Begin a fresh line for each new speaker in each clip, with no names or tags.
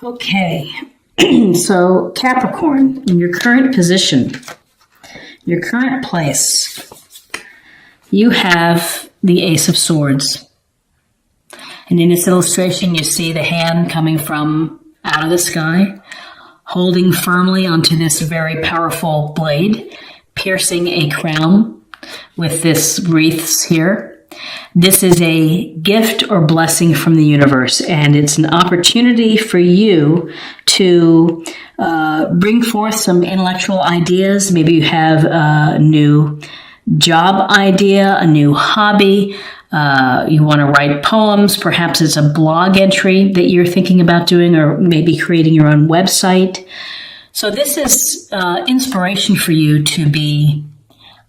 Okay, so Capricorn, in your current position, your current place, you have the Ace of Swords. And in this illustration, you see the hand coming from out of the sky, holding firmly onto this very powerful blade, piercing a crown with this wreaths here. This is a gift or blessing from the universe, and it's an opportunity for you to bring forth some intellectual ideas. Maybe you have a new job idea, a new hobby. You want to write poems. Perhaps it's a blog entry that you're thinking about doing, or maybe creating your own website. So this is inspiration for you to be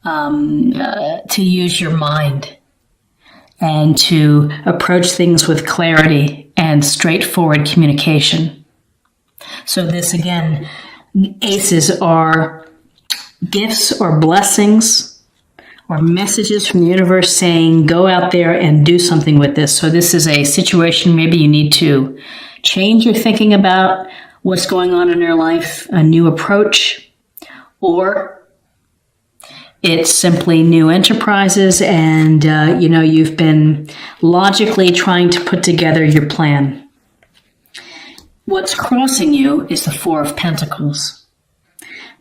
to use your mind and to approach things with clarity and straightforward communication. So this, again, aces are gifts or blessings or messages from the universe saying, go out there and do something with this. So this is a situation maybe you need to change your thinking about what's going on in your life, a new approach, or it's simply new enterprises, and you've been logically trying to put together your plan. What's crossing you is the Four of Pentacles.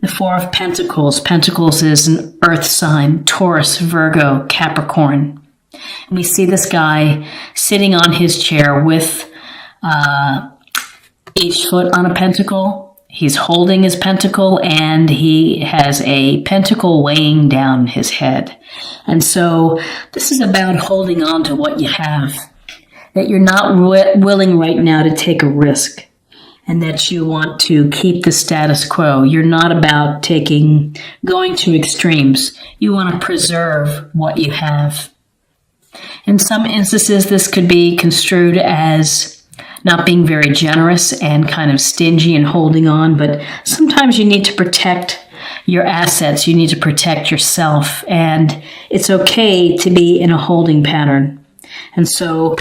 The Four of Pentacles. Pentacles is an earth sign: Taurus, Virgo, Capricorn. And we see this guy sitting on his chair with each foot on a pentacle. He's holding his pentacle, and he has a pentacle weighing down his head. And so this is about holding on to what you have, that you're not willing right now to take a risk, and that you want to keep the status quo. You're not about going to extremes. You want to preserve what you have. In some instances, this could be construed as not being very generous and kind of stingy and holding on, but sometimes you need to protect your assets. You need to protect yourself, and it's okay to be in a holding pattern. And so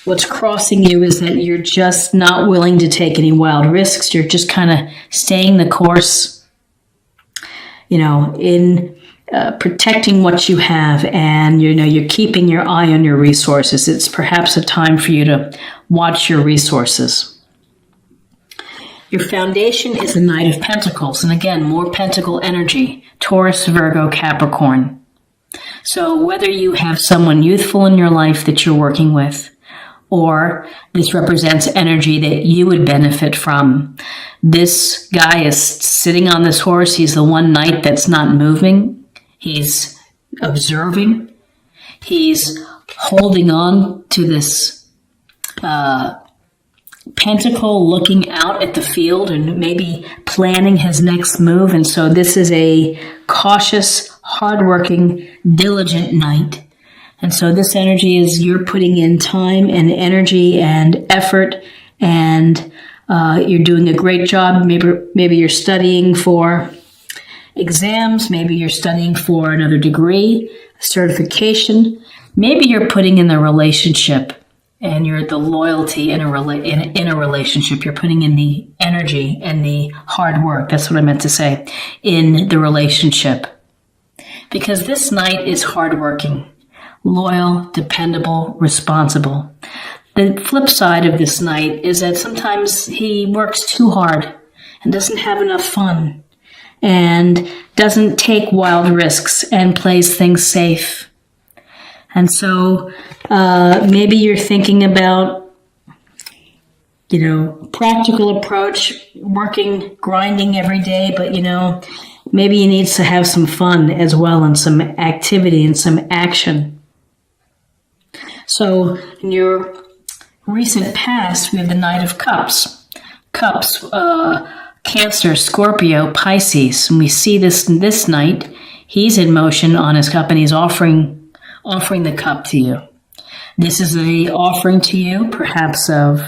what's crossing you is that you're just not willing to take any wild risks. You're just kind of staying the course, in protecting what you have, and you're keeping your eye on your resources. It's perhaps a time for you to watch your resources. Your foundation is the Knight of Pentacles, and again, more pentacle energy: Taurus, Virgo, Capricorn. So whether you have someone youthful in your life that you're working with, or this represents energy that you would benefit from, this guy is sitting on this horse. He's the one knight that's not moving. He's observing. He's holding on to this pentacle, looking out at the field and maybe planning his next move. And so this is a cautious, hardworking, diligent knight. And so this energy is you're putting in time and energy and effort, and you're doing a great job. Maybe you're studying for exams. Maybe you're studying for another degree, certification. Maybe you're putting in the relationship, and you're the loyalty in a relationship. You're putting in the energy and the hard work. That's what I meant to say, in the relationship. Because this knight is hardworking, loyal, dependable, responsible. The flip side of this knight is that sometimes he works too hard and doesn't have enough fun and doesn't take wild risks and plays things safe. And so maybe you're thinking about, practical approach, working, grinding every day, but, maybe you need to have some fun as well, and some activity and some action. So in your recent past, we have the Knight of Cups. Cups, Cancer, Scorpio, Pisces. And we see this knight, he's in motion on his cup, and he's offering the cup to you. This is an offering to you, perhaps of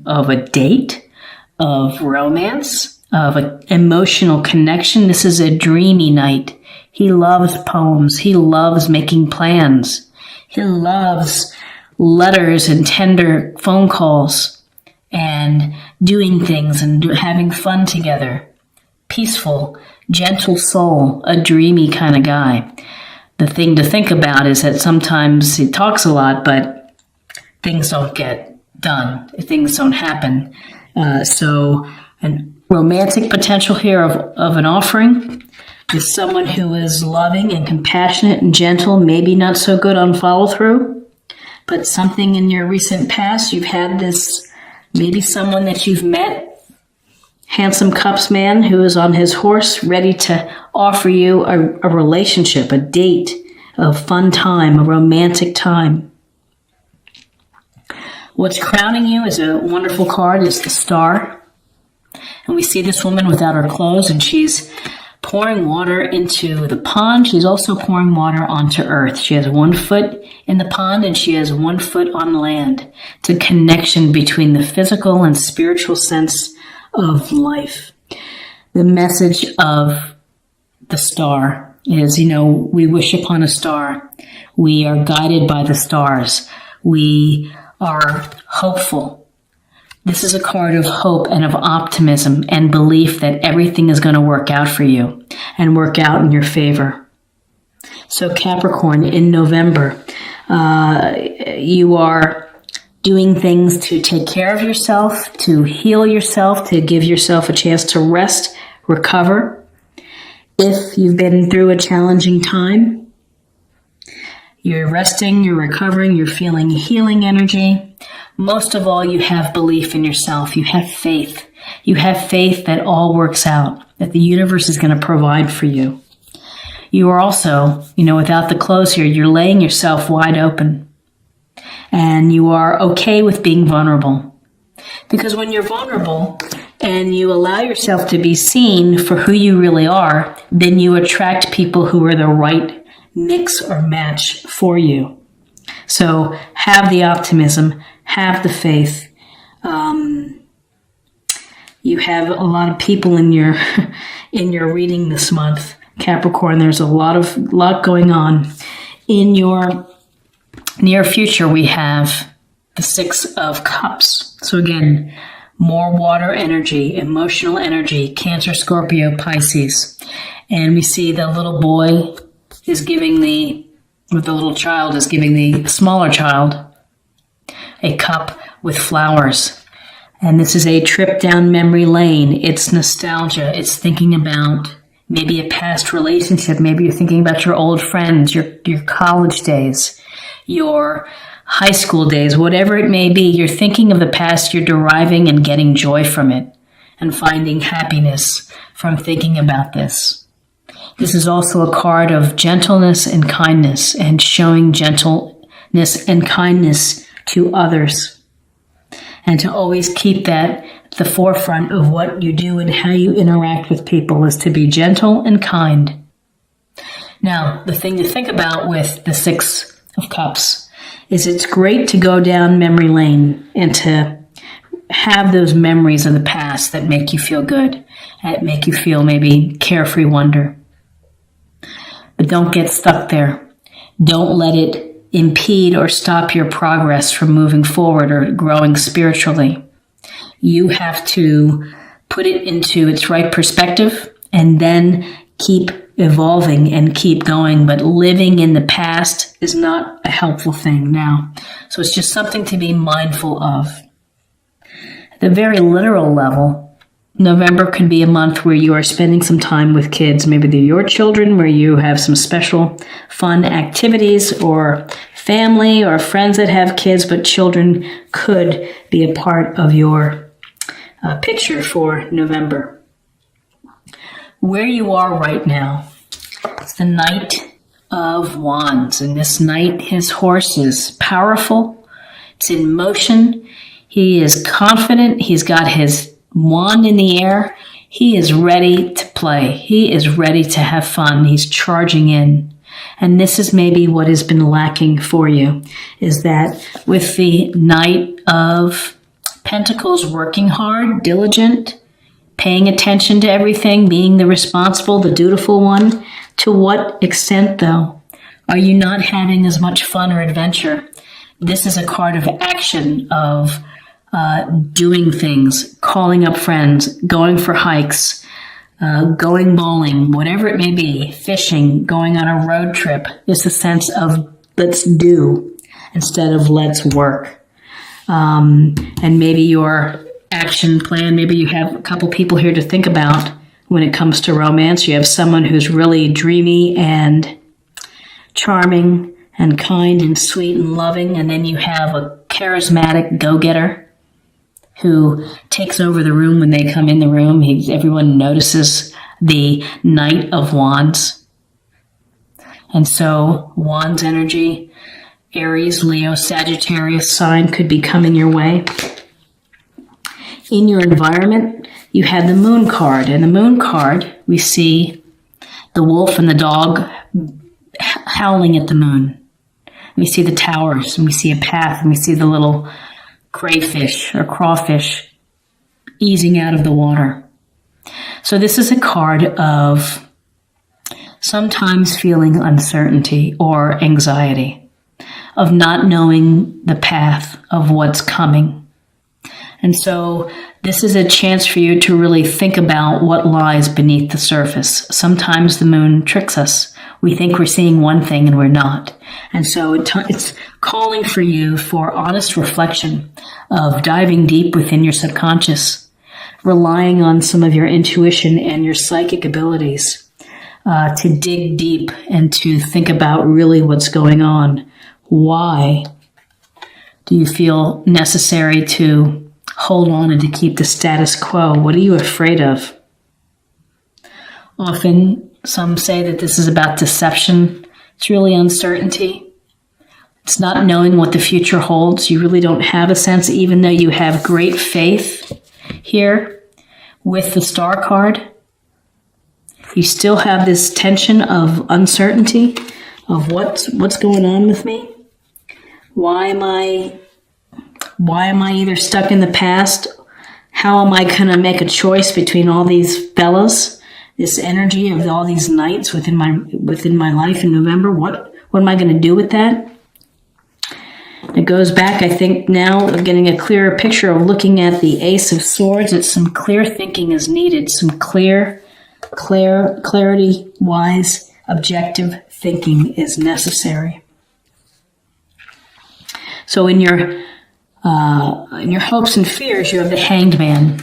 a date, of romance, of an emotional connection. This is a dreamy knight. He loves poems. He loves making plans. He loves letters and tender phone calls and doing things and having fun together. Peaceful, gentle soul, a dreamy kind of guy. The thing to think about is that sometimes he talks a lot, but things don't get done. Things don't happen. So an romantic potential here of an offering is someone who is loving and compassionate and gentle, maybe not so good on follow through, but something in your recent past, you've had this, maybe someone that you've met, handsome cups man who is on his horse ready to offer you a relationship, a date, a fun time, a romantic time. What's crowning you is a wonderful card. It's the Star. And we see this woman without her clothes, and she's pouring water into the pond. She's also pouring water onto earth. She has 1 foot in the pond and she has 1 foot on land. It's a connection between the physical and spiritual sense of life. The message of the Star is, we wish upon a star. We are guided by the stars. We are hopeful. This is a card of hope and of optimism and belief that everything is going to work out for you and work out in your favor. So Capricorn, in November, you are doing things to take care of yourself, to heal yourself, to give yourself a chance to rest, recover. If you've been through a challenging time, you're resting, you're recovering, you're feeling healing energy. Most of all, you have belief in yourself. You have faith. You have faith that all works out, that the universe is going to provide for you. You are also, without the clothes here, you're laying yourself wide open. And you are okay with being vulnerable. Because when you're vulnerable and you allow yourself to be seen for who you really are, then you attract people who are the right mix or match for you. So have the optimism, have the faith. You have a lot of people in your reading this month, Capricorn. There's a lot going on. In your near future, we have the 6 of Cups. So again, more water energy, emotional energy, Cancer, Scorpio, Pisces. And we see the little boy is giving the little child is giving the smaller child a cup with flowers. And this is a trip down memory lane. It's nostalgia. It's thinking about maybe a past relationship. Maybe you're thinking about your old friends, your college days, your high school days, whatever it may be. You're thinking of the past. You're deriving and getting joy from it and finding happiness from thinking about this. This is also a card of gentleness and kindness and showing gentleness and kindness to others. And to always keep that at the forefront of what you do and how you interact with people is to be gentle and kind. Now, the thing to think about with the 6 of Cups is it's great to go down memory lane and to have those memories of the past that make you feel good, that make you feel maybe carefree wonder. But don't get stuck there. Don't let it impede or stop your progress from moving forward or growing spiritually. You have to put it into its right perspective and then keep evolving and keep going. But living in the past is not a helpful thing now. So it's just something to be mindful of. At the very literal level, November could be a month where you are spending some time with kids. Maybe they're your children, where you have some special fun activities, or family or friends that have kids, but children could be a part of your picture for November. Where you are right now, it's the Knight of Wands. And this knight, his horse is powerful. It's in motion. He is confident. He's got his wand in the air. He is ready to play. He is ready to have fun. He's charging in. And this is maybe what has been lacking for you, is that with the Knight of Pentacles, working hard, diligent, paying attention to everything, being the responsible, the dutiful one, to what extent, though, are you not having as much fun or adventure? This is a card of action, of doing things, calling up friends, going for hikes, going bowling, whatever it may be, fishing, going on a road trip. It's a sense of let's do instead of let's work. And maybe your action plan, maybe you have a couple people here to think about when it comes to romance. You have someone who's really dreamy and charming and kind and sweet and loving, and then you have a charismatic go-getter who takes over the room when they come in the room. Everyone notices the Knight of Wands. And so Wands energy, Aries, Leo, Sagittarius sign could be coming your way. In your environment, you had the Moon card. And the Moon card, we see the wolf and the dog howling at the moon. We see the towers, and we see a path, and we see the little crayfish or crawfish easing out of the water. So this is a card of sometimes feeling uncertainty or anxiety, of not knowing the path of what's coming. And so this is a chance for you to really think about what lies beneath the surface. Sometimes the moon tricks us. We think we're seeing one thing and we're not. And so it's calling for you for honest reflection of diving deep within your subconscious, relying on some of your intuition and your psychic abilities to dig deep and to think about really what's going on. Why do you feel necessary to hold on and to keep the status quo? What are you afraid of? Often, some say that this is about deception. It's really uncertainty. It's not knowing what the future holds. You really don't have a sense, even though you have great faith here with the Star card. You still have this tension of uncertainty of what's going on with me. Why am I either stuck in the past? How am I going to make a choice between all these fellas? This energy of all these nights within my life in November. What am I going to do with that? It goes back, I think, now of getting a clearer picture of looking at the Ace of Swords. It's some clear thinking is needed. Some clarity-wise, objective thinking is necessary. So in your hopes and fears, you have the Hanged Man.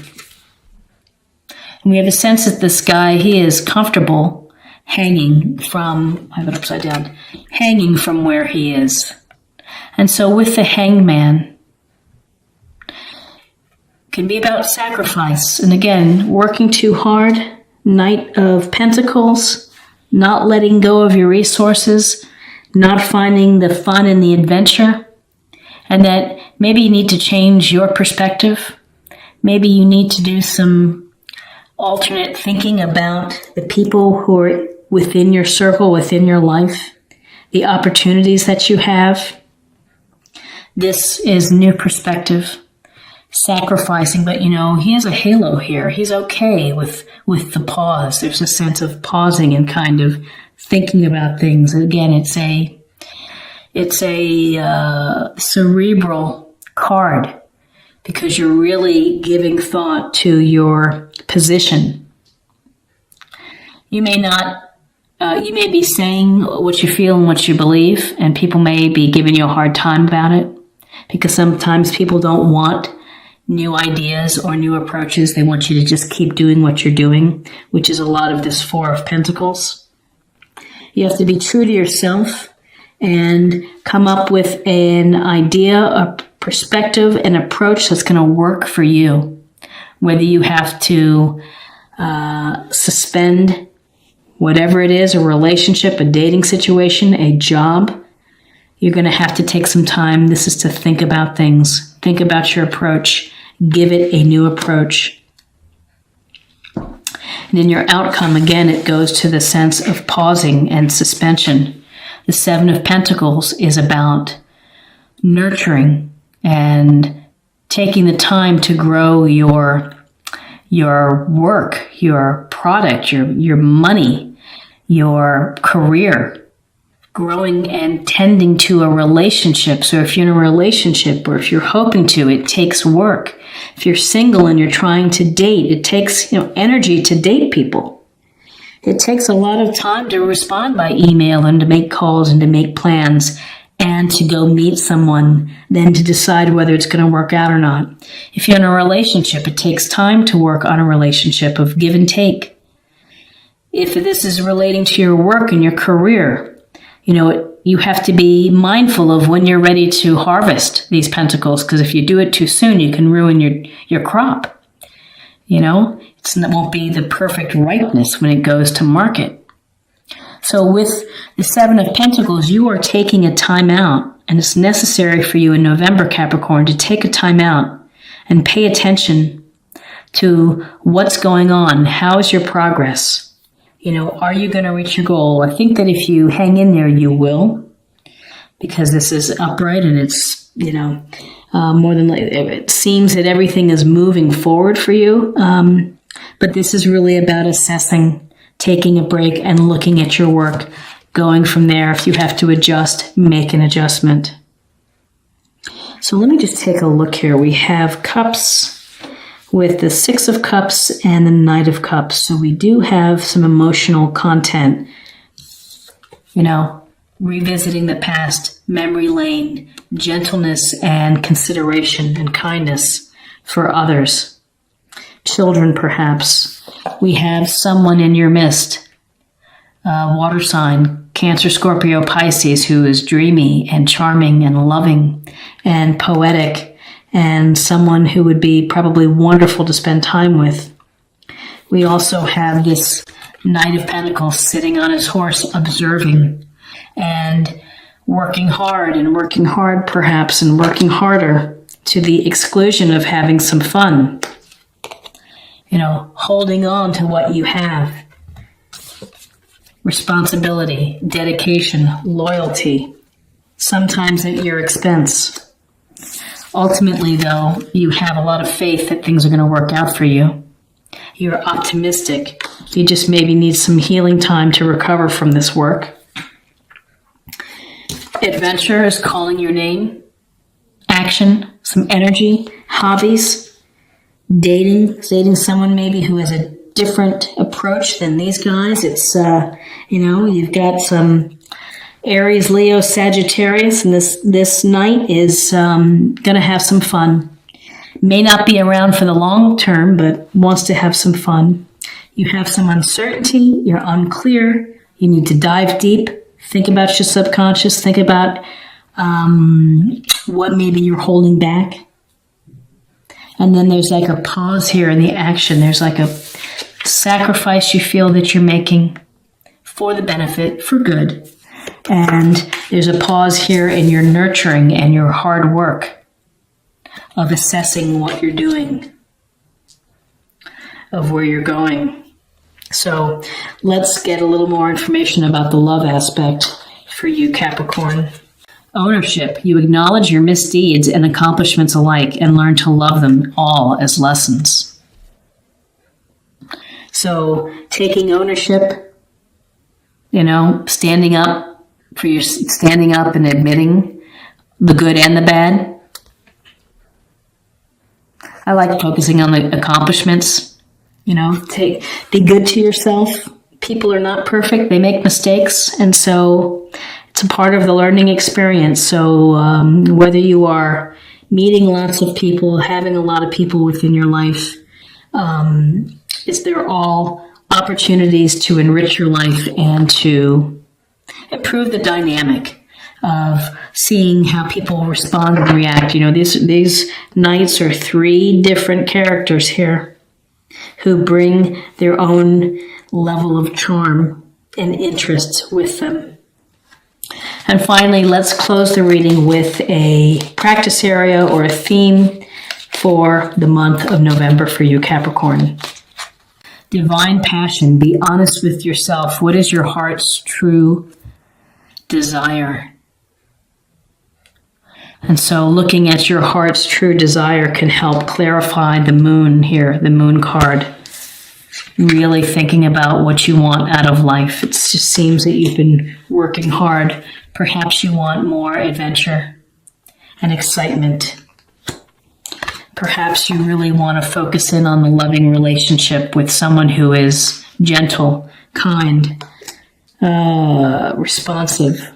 And we have a sense that this guy, he is comfortable hanging from, I have it upside down, hanging from where he is. And so with the Hanged Man, can be about sacrifice. And again, working too hard, Knight of Pentacles, not letting go of your resources, not finding the fun and the adventure, and that maybe you need to change your perspective. Maybe you need to do some alternate thinking about the people who are within your circle, within your life, the opportunities that you have. This is new perspective, sacrificing, but he has a halo here. He's okay with the pause. There's a sense of pausing and kind of thinking about things. And again, it's a cerebral card, because you're really giving thought to your position. You may be saying what you feel and what you believe, and people may be giving you a hard time about it, because sometimes people don't want new ideas or new approaches. They want you to just keep doing what you're doing, which is a lot of this Four of Pentacles. You have to be true to yourself and come up with an idea, a perspective, an approach that's going to work for you. Whether you have to suspend whatever it is, a relationship, a dating situation, a job, you're going to have to take some time. This is to think about things, think about your approach, give it a new approach. And in your outcome, again, it goes to the sense of pausing and suspension. The Seven of Pentacles is about nurturing and taking the time to grow your work, your product, your money, your career. growing and tending to a relationship. So if you're in a relationship or if you're hoping to, it takes work. If you're single and you're trying to date, it takes, energy to date people. It takes a lot of time to respond by email and to make calls and to make plans and to go meet someone, then to decide whether it's going to work out or not. If you're in a relationship, it takes time to work on a relationship of give and take. If this is relating to your work and your career, you have to be mindful of when you're ready to harvest these pentacles, because if you do it too soon, you can ruin your crop. It won't be the perfect ripeness when it goes to market. So with the Seven of Pentacles, you are taking a time out, and it's necessary for you in November, Capricorn, to take a time out and pay attention to what's going on. How is your progress? Are you going to reach your goal? I think that if you hang in there, you will, because this is upright and it's, more than likely, it seems that everything is moving forward for you. But this is really about assessing, taking a break and looking at your work, going from there. If you have to adjust, make an adjustment. So let me just take a look here. We have Cups with the Six of Cups and the Knight of Cups. So we do have some emotional content, revisiting the past, memory lane, gentleness and consideration and kindness for others. Children, perhaps. We have someone in your midst, water sign, Cancer, Scorpio, Pisces, who is dreamy and charming and loving and poetic, and someone who would be probably wonderful to spend time with. We also have this Knight of Pentacles sitting on his horse, observing and working hard perhaps, and working harder to the exclusion of having some fun. Holding on to what you have. Responsibility, dedication, loyalty, sometimes at your expense. Ultimately, though, you have a lot of faith that things are going to work out for you. You're optimistic. You just maybe need some healing time to recover from this work. Adventure is calling your name. Action, some energy, hobbies, dating someone maybe who has a different approach than these guys. It's, you've got some Aries, Leo, Sagittarius, and this night is going to have some fun. May not be around for the long term, but wants to have some fun. You have some uncertainty. You're unclear. You need to dive deep. Think about your subconscious. Think about what maybe you're holding back. And then there's like a pause here in the action. There's like a sacrifice you feel that you're making for the benefit, for good. And there's a pause here in your nurturing and your hard work of assessing what you're doing, of where you're going. So let's get a little more information about the love aspect for you, Capricorn. Ownership. You acknowledge your misdeeds and accomplishments alike and learn to love them all as lessons. So taking ownership, standing up and admitting the good and the bad. I like focusing on the accomplishments. Be good to yourself. People are not perfect. They make mistakes. And so it's a part of the learning experience. So whether you are meeting lots of people, having a lot of people within your life, they're all opportunities to enrich your life and to improve the dynamic of seeing how people respond and react. These knights are three different characters here who bring their own level of charm and interest with them. And finally, let's close the reading with a practice area or a theme for the month of November for you, Capricorn. Divine passion. Be honest with yourself. What is your heart's true desire? And so looking at your heart's true desire can help clarify the moon here, the moon card. really thinking about what you want out of life. It just seems that you've been working hard. Perhaps you want more adventure and excitement. Perhaps you really want to focus in on the loving relationship with someone who is gentle, kind, responsive.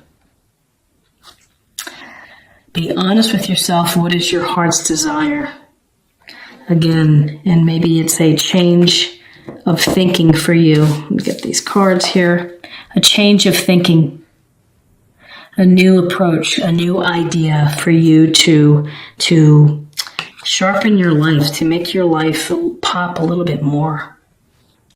Be honest with yourself. What is your heart's desire? Again, and maybe it's a change of thinking for you. Let me get these cards here. A change of thinking. A new approach, a new idea for you to sharpen your life, to make your life pop a little bit more.